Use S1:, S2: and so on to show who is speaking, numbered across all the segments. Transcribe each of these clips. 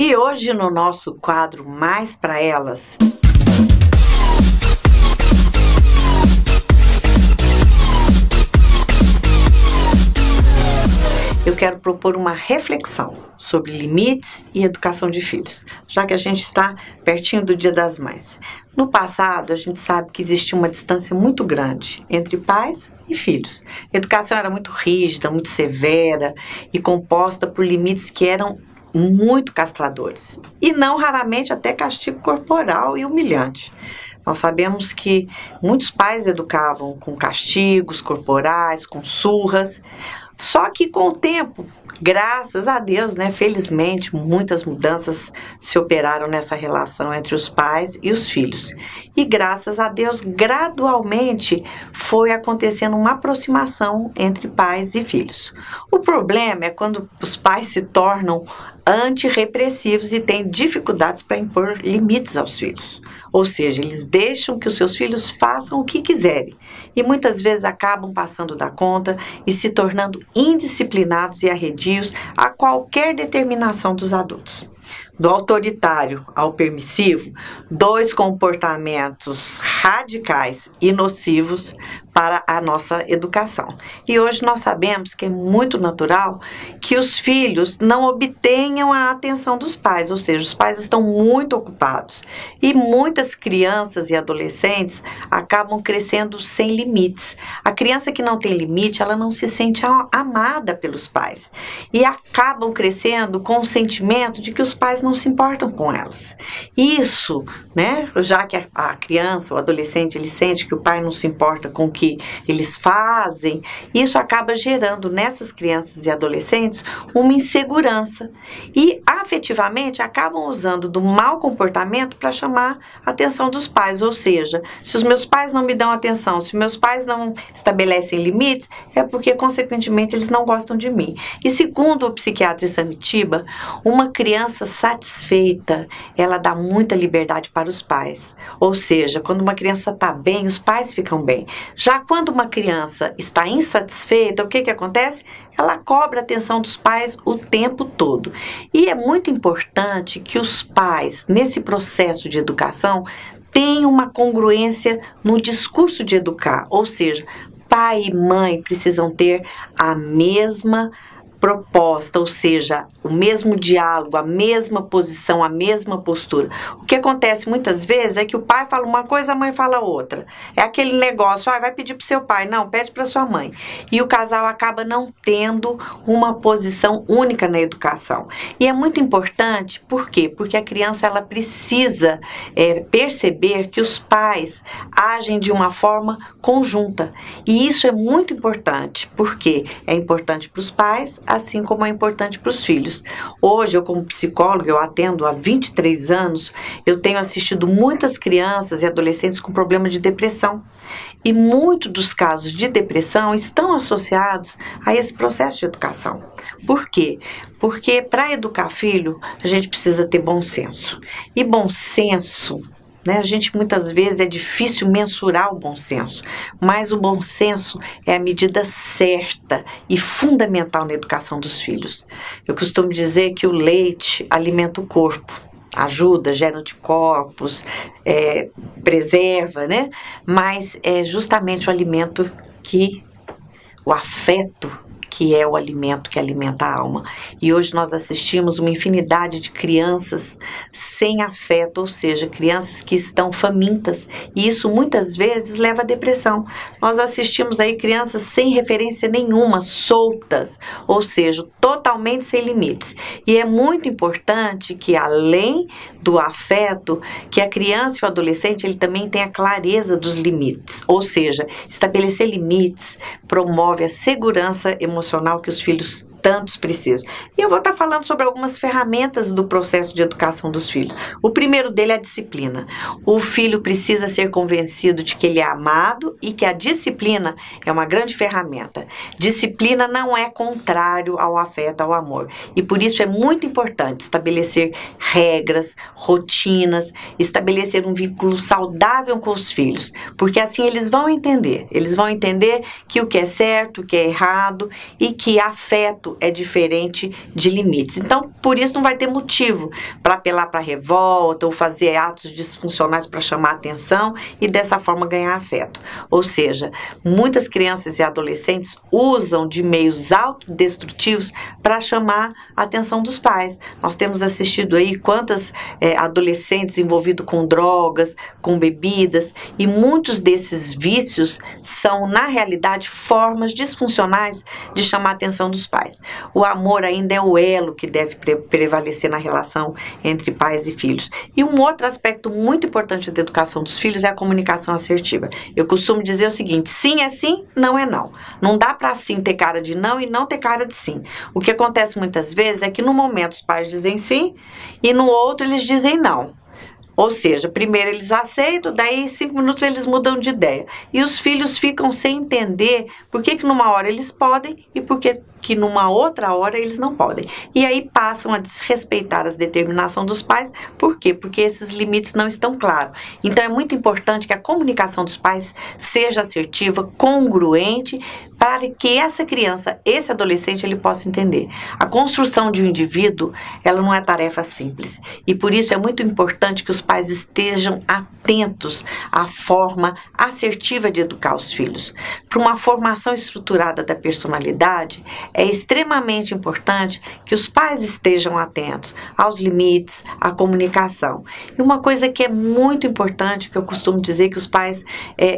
S1: E hoje no nosso quadro Mais para Elas, eu quero propor uma reflexão sobre limites e educação de filhos, já que a gente está pertinho do Dia das Mães. No passado, a gente sabe que existia uma distância muito grande entre pais e filhos. A educação era muito rígida, muito severa e composta por limites que eram muito castradores. E não raramente até castigo corporal e humilhante. Nós sabemos que muitos pais educavam com castigos corporais, com surras. Só que com o tempo, graças a Deus, felizmente, muitas mudanças se operaram nessa relação entre os pais e os filhos. E graças a Deus, gradualmente, foi acontecendo uma aproximação entre pais e filhos. O problema é quando os pais se tornam antirrepressivos e têm dificuldades para impor limites aos filhos. Ou seja, eles deixam que os seus filhos façam o que quiserem e muitas vezes acabam passando da conta e se tornando indisciplinados e arredios a qualquer determinação dos adultos. Do autoritário ao permissivo, dois comportamentos radicais e nocivos para a nossa educação. E hoje nós sabemos que é muito natural que os filhos não obtenham a atenção dos pais, ou seja, os pais estão muito ocupados. E muitas crianças e adolescentes acabam crescendo sem limites. A criança que não tem limite, ela não se sente amada pelos pais. E acabam crescendo com o sentimento de que os pais não se importam com elas. Isso, já que a criança, o adolescente, ele sente que o pai não se importa com o que eles fazem, isso acaba gerando nessas crianças e adolescentes uma insegurança e afetivamente acabam usando do mau comportamento para chamar a atenção dos pais, ou seja, se os meus pais não me dão atenção, se meus pais não estabelecem limites, é porque consequentemente eles não gostam de mim. E segundo o psiquiatra Samitiba, uma criança satisfeita, ela dá muita liberdade para os pais, ou seja, quando uma criança está bem, os pais ficam bem. Já quando uma criança está insatisfeita, o que acontece? Ela cobra a atenção dos pais o tempo todo. E é muito importante que os pais, nesse processo de educação, tenham uma congruência no discurso de educar, ou seja, pai e mãe precisam ter a mesma proposta, ou seja, o mesmo diálogo, a mesma posição, a mesma postura. O que acontece muitas vezes é que o pai fala uma coisa, a mãe fala outra. É aquele negócio, vai pedir pro seu pai, não, pede para sua mãe. E o casal acaba não tendo uma posição única na educação. E é muito importante, por quê? Porque a criança ela precisa perceber que os pais agem de uma forma conjunta. E isso é muito importante, porque é importante para os pais, assim como é importante para os filhos. Hoje, eu como psicóloga, eu atendo há 23 anos, eu tenho assistido muitas crianças e adolescentes com problema de depressão. E muitos dos casos de depressão estão associados a esse processo de educação. Por quê? Porque para educar filho, a gente precisa ter bom senso. E bom senso, a gente muitas vezes é difícil mensurar o bom senso, mas o bom senso é a medida certa e fundamental na educação dos filhos. Eu costumo dizer que o leite alimenta o corpo, ajuda, gera anticorpos, preserva, mas é justamente o alimento o afeto, que é o alimento que alimenta a alma. E hoje nós assistimos uma infinidade de crianças sem afeto, ou seja, crianças que estão famintas. E isso muitas vezes leva à depressão. Nós assistimos aí crianças sem referência nenhuma, soltas, ou seja, totalmente sem limites. E é muito importante que, além do afeto, que a criança e o adolescente ele também tenha clareza dos limites. Ou seja, estabelecer limites promove a segurança emocional que os filhos tantos precisam. E eu vou estar falando sobre algumas ferramentas do processo de educação dos filhos. O primeiro dele é a disciplina. O filho precisa ser convencido de que ele é amado e que a disciplina é uma grande ferramenta. Disciplina não é contrário ao afeto, ao amor. E por isso é muito importante estabelecer regras, rotinas, estabelecer um vínculo saudável com os filhos, porque assim eles vão entender que o que é certo, o que é errado e que afeto afeto é diferente de limites. Então, por isso não vai ter motivo para apelar para revolta ou fazer atos disfuncionais para chamar atenção e dessa forma ganhar afeto. Ou seja, muitas crianças e adolescentes usam de meios autodestrutivos para chamar a atenção dos pais. Nós temos assistido aí quantas adolescentes envolvidos com drogas, com bebidas, e muitos desses vícios são, na realidade, formas disfuncionais de chamar a atenção dos pais. O amor ainda é o elo que deve prevalecer na relação entre pais e filhos. E um outro aspecto muito importante da educação dos filhos é a comunicação assertiva. Eu costumo dizer o seguinte: sim é sim, não é não. Não dá para sim ter cara de não e não ter cara de sim. O que acontece muitas vezes é que no momento os pais dizem sim e no outro eles dizem não. Ou seja, primeiro eles aceitam, daí 5 minutos eles mudam de ideia. E os filhos ficam sem entender por que numa hora eles podem e por que numa outra hora eles não podem. E aí passam a desrespeitar as determinações dos pais. Por quê? Porque esses limites não estão claros. Então é muito importante que a comunicação dos pais seja assertiva, congruente, para que essa criança, esse adolescente, ele possa entender. A construção de um indivíduo, ela não é tarefa simples. E por isso é muito importante que os pais estejam atentos à forma assertiva de educar os filhos. Para uma formação estruturada da personalidade, é extremamente importante que os pais estejam atentos aos limites, à comunicação. E uma coisa que é muito importante, que eu costumo dizer que os pais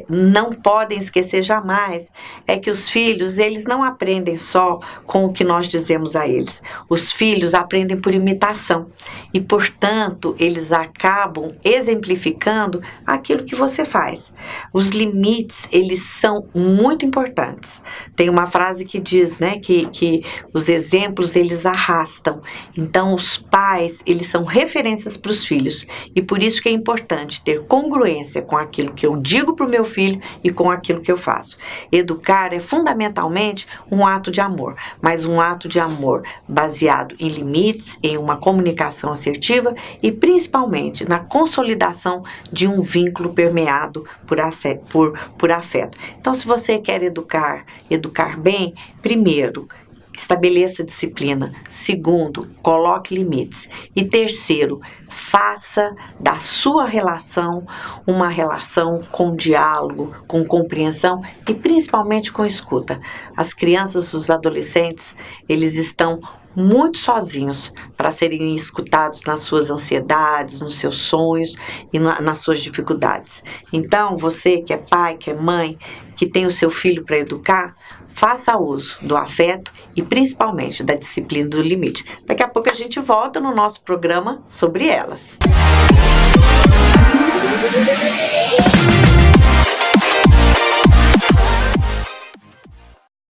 S1: não podem esquecer jamais, é que os filhos, eles não aprendem só com o que nós dizemos a eles. Os filhos aprendem por imitação e, portanto, eles acabam exemplificando aquilo que você faz. Os limites, eles são muito importantes. Tem uma frase que diz, né, que os exemplos, eles arrastam. Então, os pais, eles são referências para os filhos. E por isso que é importante ter congruência com aquilo que eu digo para o meu filho e com aquilo que eu faço. Educar é fundamentalmente um ato de amor, mas um ato de amor baseado em limites, em uma comunicação assertiva e principalmente na consolidação de um vínculo permeado por afeto. Então, se você quer educar bem, primeiro, estabeleça disciplina. Segundo, coloque limites. E terceiro, faça da sua relação uma relação com diálogo, com compreensão e principalmente com escuta. As crianças, os adolescentes, eles estão muito sozinhos para serem escutados nas suas ansiedades, nos seus sonhos e nas suas dificuldades. Então, você que é pai, que é mãe, que tem o seu filho para educar, faça uso do afeto e principalmente da disciplina do limite. Daqui a pouco a gente volta no nosso programa sobre elas.